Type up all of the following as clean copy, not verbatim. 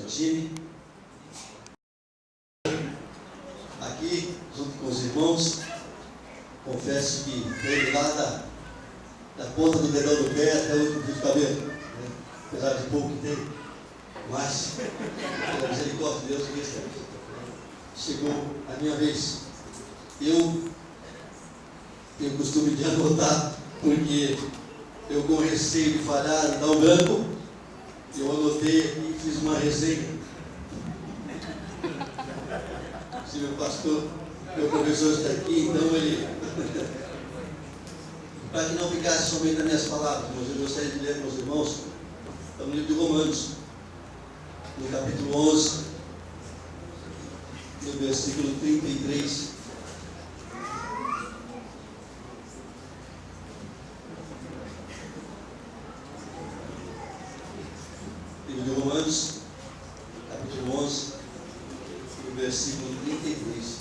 time. Aqui, junto com os irmãos, confesso que veio lá da ponta do dedão do pé até o último fio de cabelo, né? Apesar de pouco que tem, mas pela misericórdia de Deus, chegou a minha vez. Eu tenho o costume de anotar, porque eu, com receio de falhar e dar um branco, eu anotei aqui e fiz uma resenha. Se meu pastor, meu professor está aqui, então ele... Para que não ficasse somente nas minhas palavras, mas eu gostaria de ler para os irmãos, está no livro de Romanos, no capítulo 11, no versículo 33. Livro de Romanos, capítulo 11, no versículo 33.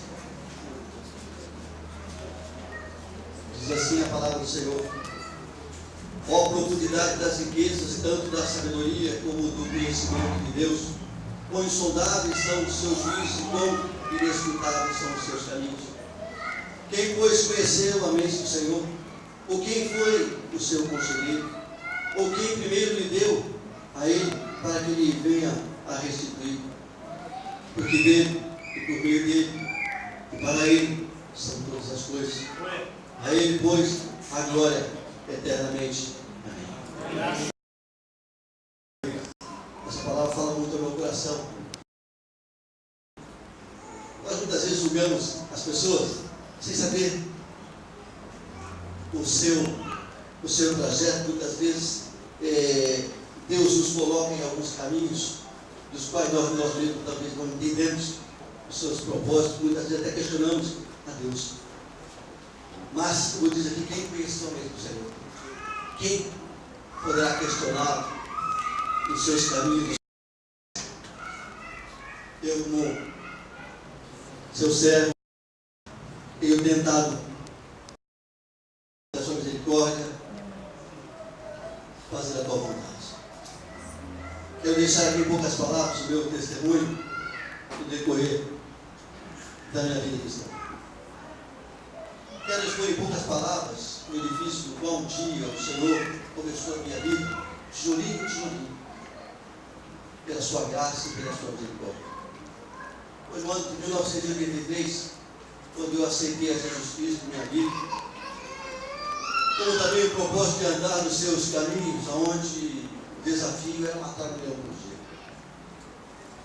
Diz assim a palavra do Senhor: ó profundidade das riquezas, tanto da sabedoria como do conhecimento de Deus, quão insondáveis são os seus juízos e quão inescrutáveis são os seus caminhos. Quem, pois, conheceu a mente do Senhor? Ou quem foi o seu conselheiro? Ou quem primeiro lhe deu a ele, para que ele venha a restituir? Porque dele, e por meio dele, e para ele são todas as coisas. A ele, pois, a glória eternamente. Amém. Essa palavra fala muito ao meu coração. Nós muitas vezes julgamos as pessoas sem saber o seu trajeto. Muitas vezes Deus nos coloca em alguns caminhos dos quais nós mesmos talvez não entendemos os seus propósitos. Muitas vezes até questionamos a Deus. Mas, como diz aqui, quem conheceu mesmo o Senhor? Quem poderá questioná-lo nos seus caminhos? Eu, como seu servo, tenho tentado, da sua misericórdia, fazer a tua vontade. Quero deixar aqui em poucas palavras o meu testemunho no decorrer da minha vida cristã. Quero expor em poucas palavras o edifício do qual um dia o Senhor começou a minha vida, tijolinho por tijolinho, pela sua graça e pela sua misericórdia. Foi no ano de 1983, quando eu aceitei a Jesus Cristo na minha vida, como também o propósito de andar nos seus caminhos, onde o desafio era matar um leão por dia.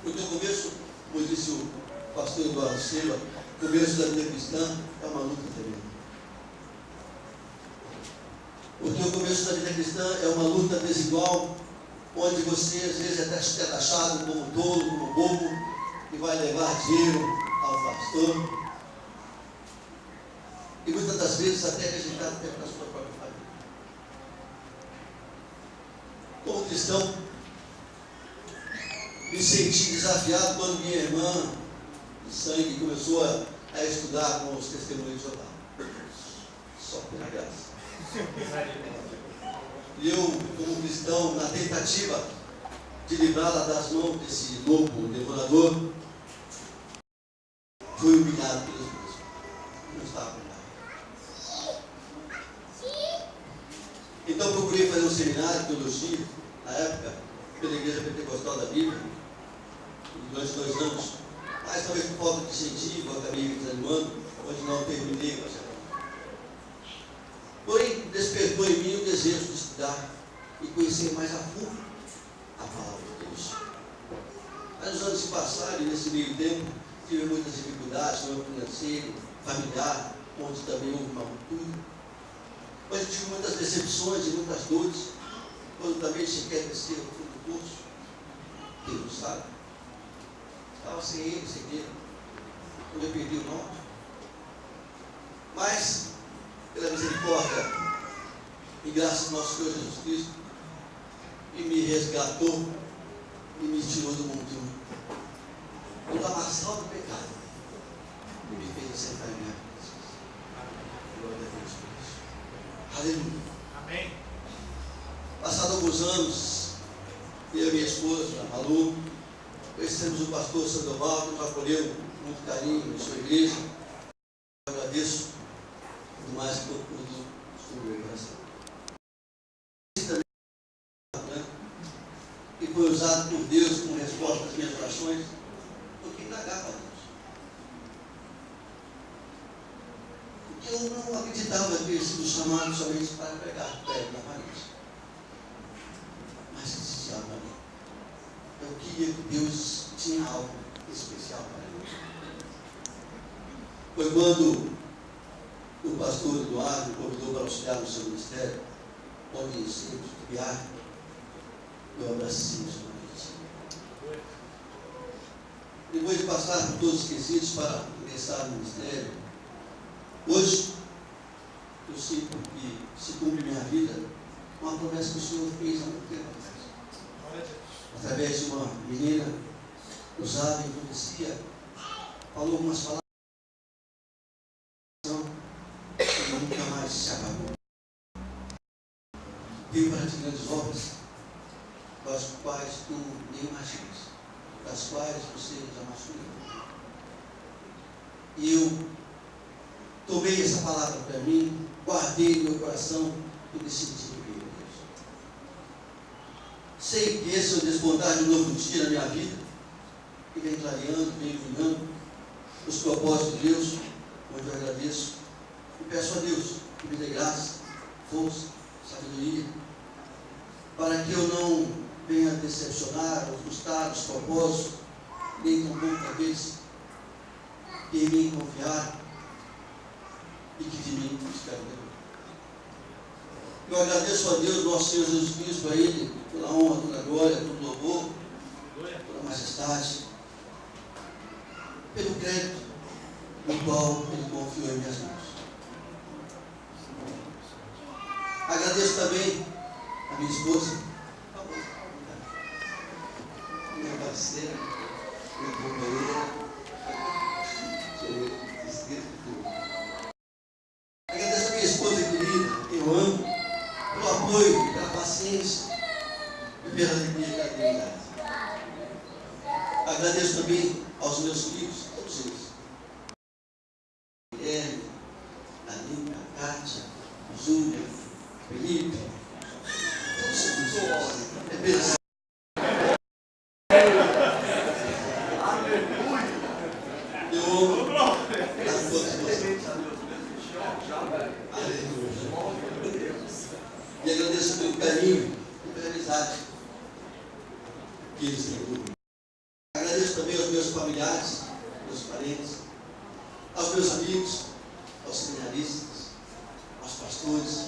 Porque o começo, como disse o pastor Eduardo Silva, o começo da vida cristã é uma luta tremenda. Porque o começo da vida cristã é uma luta desigual, onde você às vezes é taxado como tolo, como bobo, e vai levar dinheiro ao pastor, e muitas das vezes até rejeitado até pela sua própria família. Como cristão, me senti desafiado quando minha irmã de sangue começou a estudar com os testemunhos de Jeová. Só pela graça. E eu, como cristão, na tentativa de livrá-la das mãos desse lobo devorador, fui humilhado pelos meus. Não estava humilhado. Então procurei fazer um seminário de teologia, na época, pela Igreja Pentecostal da Bíblia, durante 2 anos. Mas talvez por falta de incentivo, acabei me desanimando, onde não terminei com essa. Porém, despertou em mim o desejo de estudar e conhecer mais a fundo a palavra de Deus. Mas nos anos que passaram, nesse meio tempo, tive muitas dificuldades, no âmbito financeiro, familiar, onde também houve uma ruptura. Mas tive muitas decepções e muitas dores, quando também sequer descer no fundo do poço. Deus sabe. Estava sem ele, sem ele. Quando eu perdi o norte. Mas, pela misericórdia e graças ao nosso Senhor Jesus Cristo, que me resgatou e me tirou do mundo, do lamaçal do pecado, e me fez assentar em minha presença. Glória a Deus por isso. Aleluia. Amém. Passados alguns anos, eu e minha esposa, a Malu, Conhecemos o pastor Sandoval, que nos acolheu com muito carinho em sua igreja. Eu agradeço muito mais por tudo sobre o coração. E foi usado por Deus como resposta às minhas orações, eu quis indagar para Deus. Porque eu não acreditava ter sido chamado somente para pregar prego na parede. Mas que existia algo ali. Eu queria que Deus tinha algo especial para mim. Foi quando o pastor Eduardo me convidou para auxiliar no seu ministério, onde sempre viaja. Eu abracei o seu convite. Depois de passar por todos os quesitos para ingressar no ministério, hoje eu sinto que se cumpre minha vida uma promessa que o Senhor fez há muito tempo atrás. Através de uma menina usada em profecia, falou algumas palavras que nunca mais se acabou. Veio para as grandes obras, das quais tu nem imaginas, das quais você jamais sonhou. E eu tomei essa palavra para mim, guardei no meu coração e decidi viver Deus. Sei que esse é o despontar de um novo dia na minha vida, que vem clareando, vem iluminando os propósitos de Deus, onde eu agradeço e peço a Deus que me dê graça, força, sabedoria, para que eu não venha decepcionar, ou frustrar os propósitos, nem tampouco talvez em mim confiar e que de mim espero. Eu agradeço a Deus, nosso Senhor Jesus Cristo, a Ele, pela honra, toda a glória, todo louvor, pela majestade, pelo crédito no qual Ele confiou em minhas mãos. Agradeço também a minha esposa, minha parceira, minha companheira, sou escrito de tudo. Agradeço a minha esposa querida, eu amo, pelo apoio, pela paciência e pela alegria da eternidade. Agradeço também aos meus filhos, todos eles. Guilherme, a Lívia, a Kátia, a Júlia, Felipe, todos os filhos. E agradeço pelo carinho e pela amizade que eles têm comigo. Agradeço também aos meus familiares, meus parentes, aos meus amigos, aos seminaristas, aos pastores,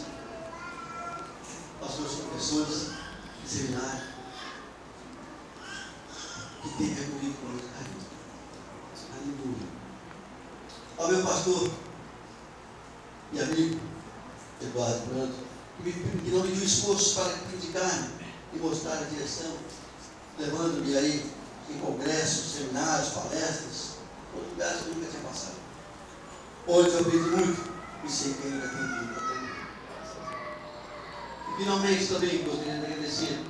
aos meus professores de seminário, que têm comigo com muito carinho. Aleluia. Ao meu pastor e amigo, Eduardo Branco, que não mediu esforço para criticar-me e mostrar a direção, levando-me aí em congressos, seminários, palestras, em lugares que eu nunca tinha passado. Onde eu aprendi muito e sei que ainda tem muito a aprender. E finalmente também gostaria de agradecer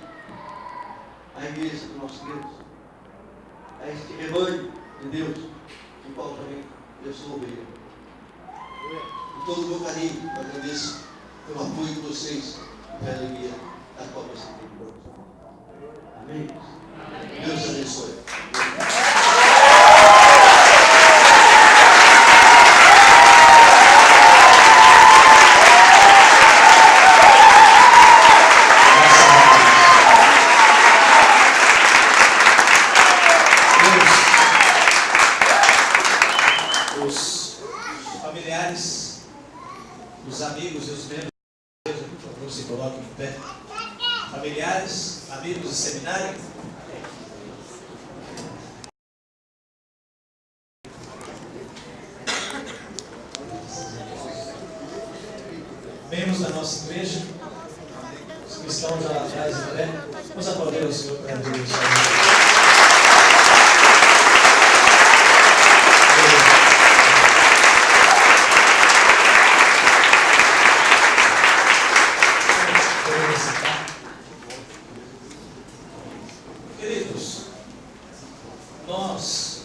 à igreja do nosso Deus, a este rebanho de Deus, do qual também eu sou ovelha. Com todo o meu carinho, eu agradeço pelo apoio de vocês e pela alegria da qual você tem conosco. Amém? Deus abençoe. Os familiares, os amigos e os membros, por favor, se coloquem em pé. Familiares, amigos de seminário. Membros da nossa igreja, os cristãos já lá atrás em pé. Vamos aplaudir o Senhor para Deus. nós